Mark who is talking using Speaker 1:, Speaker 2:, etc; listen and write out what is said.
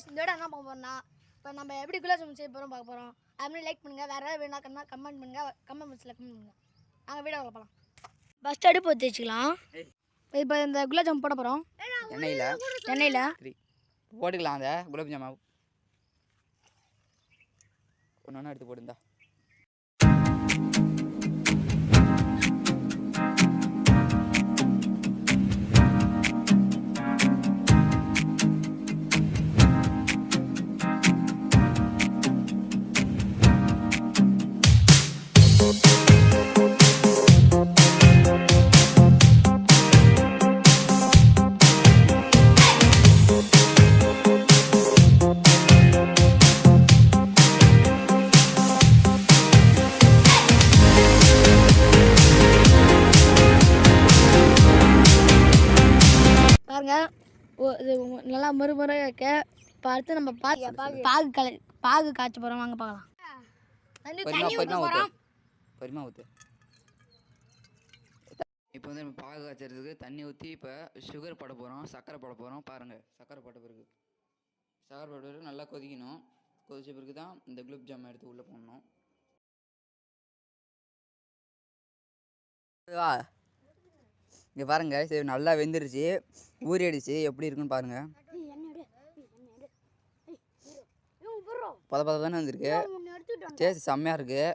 Speaker 1: இந்த விட என்ன பார்க்க போகிறோம்னா இப்போ நம்ம எப்படி குலாப் ஜாமுன் செய்ய போகிறோம் பார்க்க போகிறோம். அதுமாதிரி லைக் பண்ணுங்கள். வேறு ஏதாவது வேணா கமெண்ட் பண்ணுங்கள். கமெண்ட் பாக்ஸில் கமெண்ட் பண்ணுங்கள். நாங்கள் வீடியோ போகலாம். ஃபஸ்ட் அடுப்பு ஊற்றி வச்சுக்கலாம். இப்போ இந்த குலாப் ஜாமுன் போட போகிறோம். எண்ணெயில்
Speaker 2: போட்டுக்கலாம். அந்த குலாப் ஜாமுன் ஒன்று எடுத்து போட்டுருந்தா
Speaker 1: இது நல்லா மறுமுறை வைக்க பார்த்து நம்ம பாகு காய்ச்ச போகிறோம். வாங்க பார்க்கலாம்.
Speaker 2: பொறுமா ஊற்று. இப்போ வந்து நம்ம பாகு காய்ச்சறதுக்கு தண்ணி ஊற்றி இப்போ சுகர் போட போகிறோம், சர்க்கரை போட போகிறோம். பாருங்கள், சர்க்கரை போட்ட பிறகு நல்லா கொதிக்கணும். கொதிச்ச பிறகு தான் இந்த குலாப் ஜாமுன் எடுத்து உள்ளே போடணும். இங்கே பாருங்கள், சரி நல்லா வெந்துருச்சு, ஊறிடுச்சு. எப்படி இருக்குன்னு பாருங்கள். பத தானே வந்திருக்கு. சரி, செம்மையாக இருக்குது.